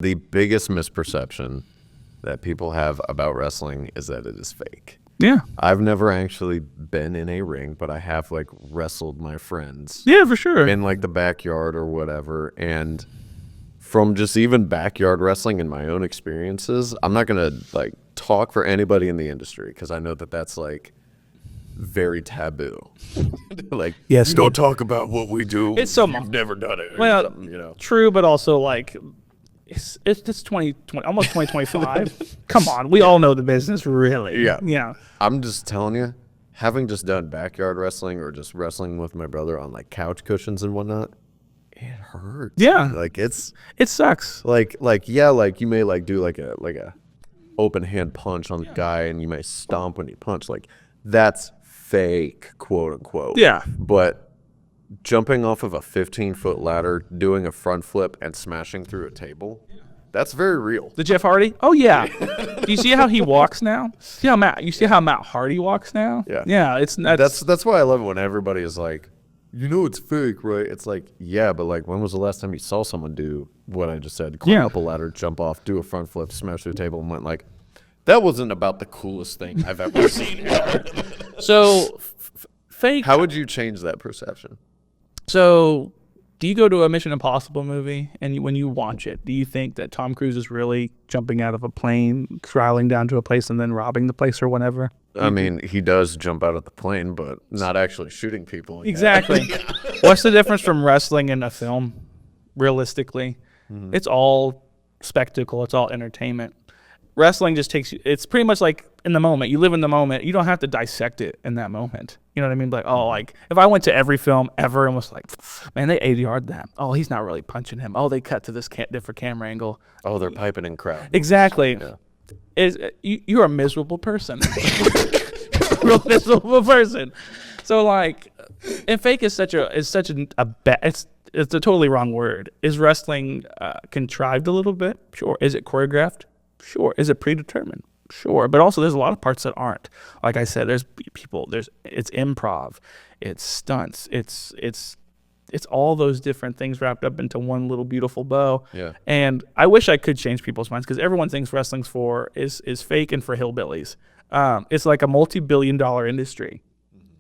The biggest misperception that people have about wrestling is that it is fake. Yeah. I've never actually been in a ring, but I have like wrestled my friends. Yeah, for sure. In like the backyard or whatever. And from just even backyard wrestling and my own experiences, I'm not going to like talk for anybody in the industry because I know that that's like very taboo. Like, yes, don't talk about what we do. It's so You've never done it. Well, you know. True, but also like it's 2020, almost 2025. Come on, we all know the business, really. Yeah. Yeah. I'm just telling you, having just done backyard wrestling or just wrestling with my brother on like couch cushions and whatnot, it hurts. Yeah. Like it sucks. like you may like do like a open hand punch on the guy and you may stomp when you punch. Like that's fake, quote unquote. Yeah. But jumping off of a 15-foot ladder, doing a front flip and smashing through a table, that's very real. The Jeff Hardy? Oh yeah. Do you see how he walks now? You see how Matt Hardy walks now? Yeah. Yeah, That's why I love it when everybody is like, you know it's fake, right? It's like, yeah, but like when was the last time you saw someone do what I just said? Climb up a ladder, jump off, do a front flip, smash through a table, and went like, that wasn't about the coolest thing I've ever seen. So fake. How would you change that perception? So, do you go to a Mission Impossible movie, and when you watch it, do you think that Tom Cruise is really jumping out of a plane, crawling down to a place, and then robbing the place or whatever? I mean, he does jump out of the plane, but not actually shooting people. Exactly. What's the difference from wrestling and a film, realistically? Mm-hmm. It's all spectacle. It's all entertainment. Wrestling just takes you, it's pretty much like in the moment. You live in the moment. You don't have to dissect it in that moment. You know what I mean? Like, oh, like if I went to every film ever and was like, man, they ADR'd that. Oh, he's not really punching him. Oh, they cut to this different camera angle. Oh, they're piping in crowd. Exactly. Yeah. You're a miserable person. Real miserable person. So like, and fake is such a it's a totally wrong word. Is wrestling contrived a little bit? Sure. Is it choreographed? Sure. Is it predetermined? Sure. But also there's a lot of parts that aren't. Like I said, it's improv, it's stunts, it's all those different things wrapped up into one little beautiful bow. Yeah. And I wish I could change people's minds because everyone thinks wrestling's is fake and for hillbillies. It's like a multi-billion-dollar industry.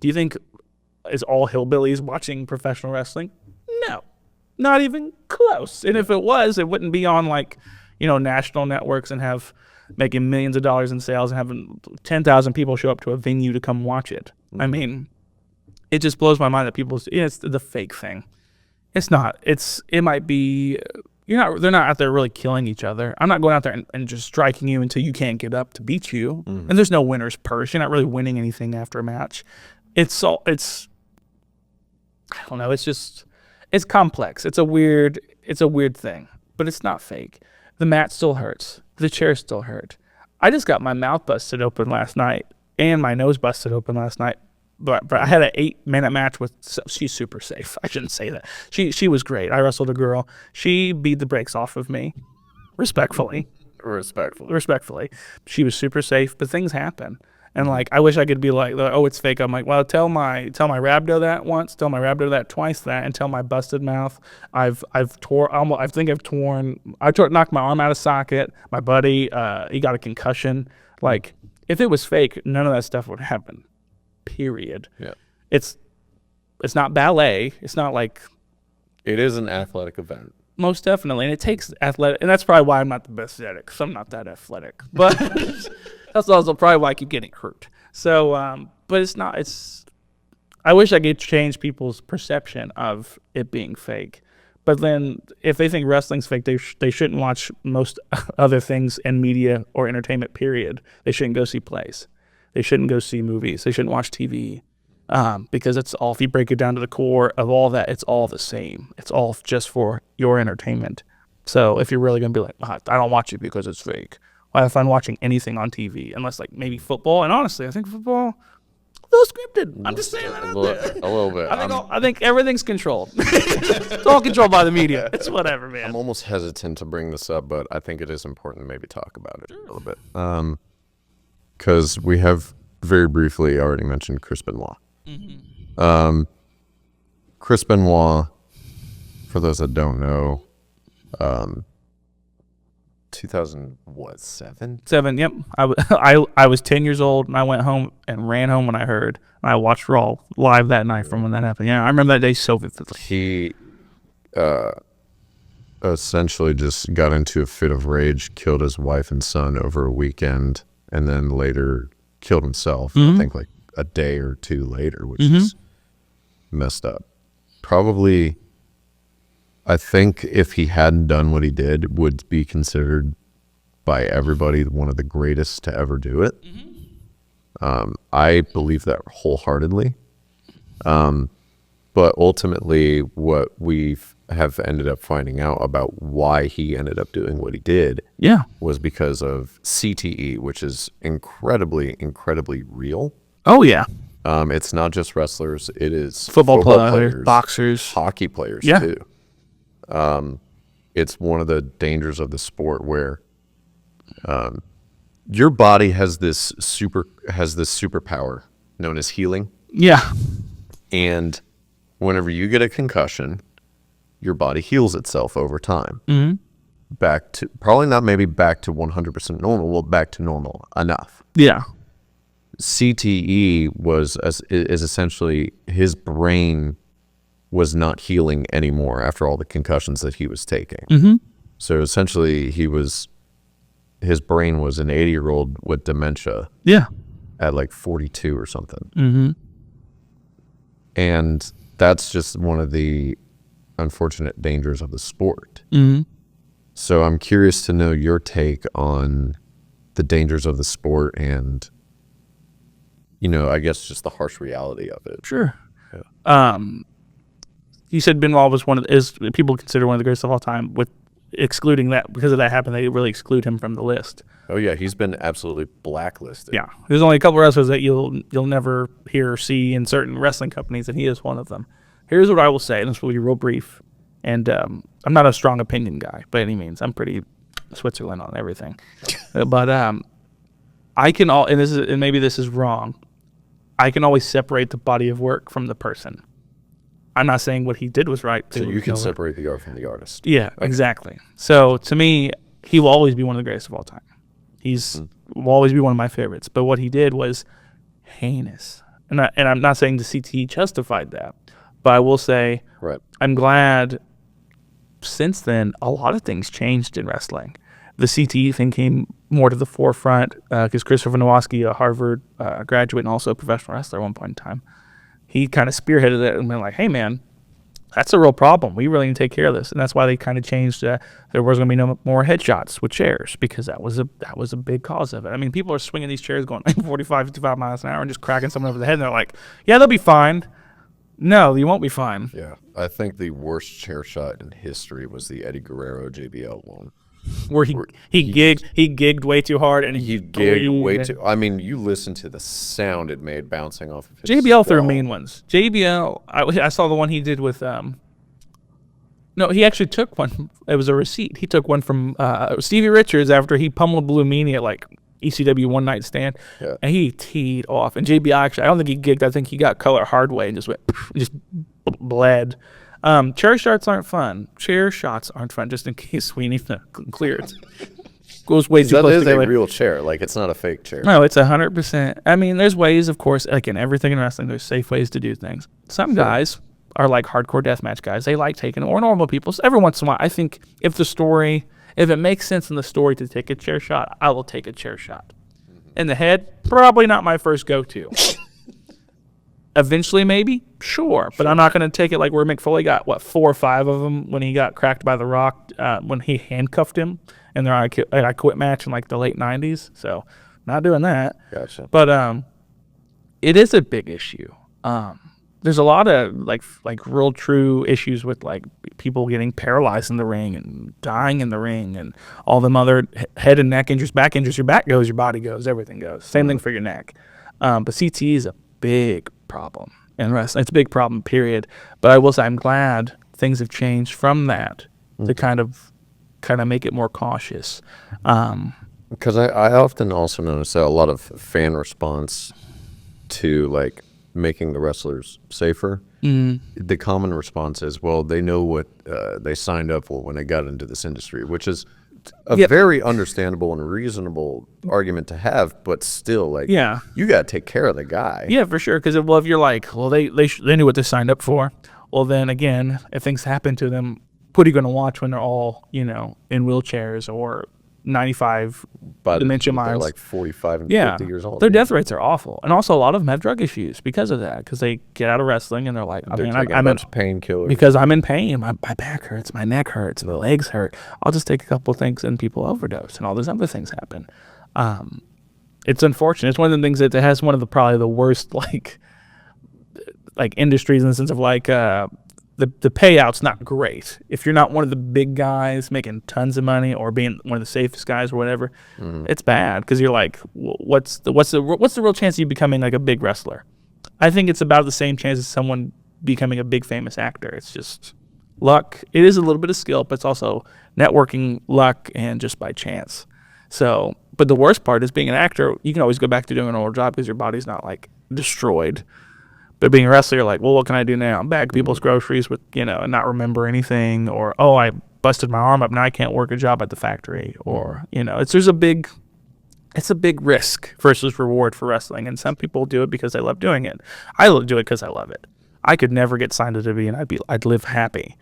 Do you think is all hillbillies watching professional wrestling? No, not even close. And if it was, it wouldn't be on like, national networks and making millions of dollars in sales and having 10,000 people show up to a venue to come watch it. Mm-hmm. I mean, it just blows my mind that people say, it's the fake thing. It's not. It might be, they're not out there really killing each other. I'm not going out there and just striking you until you can't get up to beat you. Mm-hmm. And there's no winner's purse. You're not really winning anything after a match. I don't know. It's complex. It's a weird thing, but it's not fake. The mat still hurts. The chair still hurt. I just got my mouth busted open last night and my nose busted open last night. But I had an 8-minute match she's super safe. I shouldn't say that. She was great. I wrestled a girl. She beat the brakes off of me. Respectfully. She was super safe, but things happen. And like, I wish I could be like, oh, it's fake. I'm like, well, tell my rhabdo that once, tell my rhabdo that twice that, and tell my busted mouth. I've knocked my arm out of socket. My buddy, he got a concussion. Like, if it was fake, none of that stuff would happen. Period. Yeah. It's not ballet. It's not like. It is an athletic event. Most definitely, and it takes athletic, and that's probably why I'm not the best at it, because I'm not that athletic. But that's also probably why I keep getting hurt. So, but it's not. I wish I could change people's perception of it being fake. But then, if they think wrestling's fake, they shouldn't watch most other things in media or entertainment. Period. They shouldn't go see plays. They shouldn't go see movies. They shouldn't watch TV. Because it's all, if you break it down to the core of all that, it's all the same. It's all just for your entertainment. So if you're really going to be like, I don't watch it because it's fake. Well, I have fun watching anything on TV, unless like maybe football. And honestly, I think football, a little scripted. I'm just saying that out there. A little bit. I think everything's controlled. It's all controlled by the media. It's whatever, man. I'm almost hesitant to bring this up, but I think it is important to maybe talk about it a little bit. Because we have very briefly already mentioned Chris Benoit. Mm-hmm. Chris Benoit, for those that don't know, 2007? 7. Yep. I was 10 years old, and I went home and ran home when I heard. I watched Raw live that night from when that happened. Yeah, I remember that day so vividly. He essentially just got into a fit of rage, killed his wife and son over a weekend, and then later killed himself, I think like a day or two later, which is messed up. Probably, I think if he hadn't done what he did, would be considered by everybody one of the greatest to ever do it. I believe that wholeheartedly. But ultimately, what we have ended up finding out about why he ended up doing what he did was because of CTE, which is incredibly, incredibly real. Oh, yeah. It's not just wrestlers. It is Football players, boxers, hockey players too. It's one of the dangers of the sport where your body has this superpower known as healing. Yeah. And whenever you get a concussion, your body heals itself over time. Back to probably not maybe back to 100% normal, well, back to normal enough. Yeah. CTE is essentially his brain was not healing anymore after all the concussions that he was taking. So essentially his brain was an 80-year-old with dementia. Yeah. At like 42 or something. And that's just one of the unfortunate dangers of the sport. So I'm curious to know your take on the dangers of the sport and, I guess just the harsh reality of it. Sure. Yeah. You said Benoit was people consider one of the greatest of all time. With excluding that, because of that happened, they really exclude him from the list. Oh yeah, he's been absolutely blacklisted. Yeah, there's only a couple of wrestlers that you'll never hear or see in certain wrestling companies, and he is one of them. Here's what I will say, and this will be real brief. And I'm not a strong opinion guy by any means. I'm pretty Switzerland on everything. But I can and maybe this is wrong. I can always separate the body of work from the person. I'm not saying what he did was right. So you can separate the art from the artist. Yeah, okay. Exactly. So to me, he will always be one of the greatest of all time. Will always be one of my favorites. But what he did was heinous. And I'm not saying the CTE justified that. But I will say, I'm glad since then a lot of things changed in wrestling. The CTE thing came more to the forefront because Christopher Nowosky, a Harvard graduate and also a professional wrestler at one point in time, he kind of spearheaded it and been like, hey, man, that's a real problem. We really need to take care of this. And that's why they kind of changed. There was going to be no more headshots with chairs because that was a big cause of it. I mean, people are swinging these chairs going 45, 55 miles an hour and just cracking someone over the head. And they're like, yeah, they'll be fine. No, you won't be fine. Yeah. I think the worst chair shot in history was the Eddie Guerrero JBL one. Where he gigged way too hard and he gigged way too. I mean, you listen to the sound it made bouncing off of his JBL skull. threw mean ones. JBL, I saw the one he did with no, he actually took one. It was a receipt. He took one from Stevie Richards after he pummeled Blue Meanie at like ECW One Night Stand, and he teed off. And JBL actually, I don't think he gigged. I think he got color hard way and just bled. Chair shots aren't fun. Chair shots aren't fun. Just in case we need to clear it. Goes way too close That is together. a real chair. Like, it's not a fake chair. No, it's 100%. I mean, there's ways, of course, like in everything in wrestling, there's safe ways to do things. Some guys are like hardcore deathmatch guys. They like taking, or normal people. So every once in a while, I think if it makes sense in the story to take a chair shot, I will take a chair shot. In the head, probably not my first go-to. Eventually, maybe, sure, but I'm not going to take it like where Mick Foley got 4 or 5 of them when he got cracked by The Rock when he handcuffed him in their I Quit match in like the late '90s. So, not doing that. Gotcha. But it is a big issue. There's a lot of like real true issues with like people getting paralyzed in the ring and dying in the ring and all them other head and neck injuries, back injuries. Your back goes, your body goes, everything goes. Same thing for your neck. But CTE is a big problem in wrestling. It's a big problem, period. But I will say I'm glad things have changed from that to kind of make it more cautious. Because I often also notice that a lot of fan response to like making the wrestlers safer, the common response is, well, they know what they signed up for when they got into this industry, which is a very understandable and reasonable argument to have, but still, like, Yeah. you got to take care of the guy. Yeah, for sure. Because if you're like, well, they knew what they signed up for. Well, then again, if things happen to them, what are you going to watch when they're all, in wheelchairs or 95 But dementia they're miles? like 45 and 50 years old. Their death rates are awful. And also a lot of them have drug issues because of that. Because they get out of wrestling and they're like, They're taking I'm a in bunch of painkillers. because I'm in pain. My back hurts. My neck hurts. My legs hurt. I'll just take a couple of things and people overdose and all these other things happen. It's unfortunate. It's one of the things that has one of the probably the worst like industries in the sense of like the payout's not great. If you're not one of the big guys making tons of money or being one of the safest guys or whatever, it's bad because you're like, what's the real chance of you becoming like a big wrestler? I think it's about the same chance as someone becoming a big famous actor. It's just luck. It is a little bit of skill, but it's also networking, luck, and just by chance. So, but the worst part is being an actor. You can always go back to doing an old job because your body's not like destroyed. But being a wrestler, you're like, well, what can I do now? Bag people's groceries with, and not remember anything. Or, oh, I busted my arm up. Now I can't work a job at the factory. Or, it's a big risk versus reward for wrestling. And some people do it because they love doing it. I do it because I love it. I could never get signed to WWE and I'd live happy.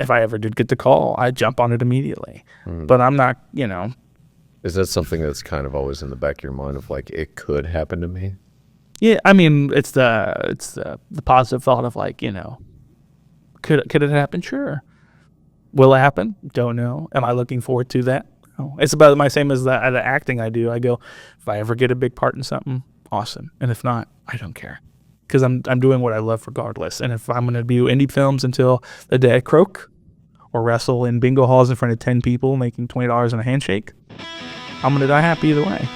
If I ever did get the call, I'd jump on it immediately. But I'm not, Is that something that's kind of always in the back of your mind of like, it could happen to me? Yeah, I mean, it's the positive thought of like, could it happen? Sure. Will it happen? Don't know. Am I looking forward to that? No. It's about my same as the acting I do. I go, if I ever get a big part in something, awesome. And if not, I don't care. Because I'm doing what I love regardless. And if I'm going to do indie films until the day I croak or wrestle in bingo halls in front of 10 people making $20 in a handshake, I'm going to die happy either way.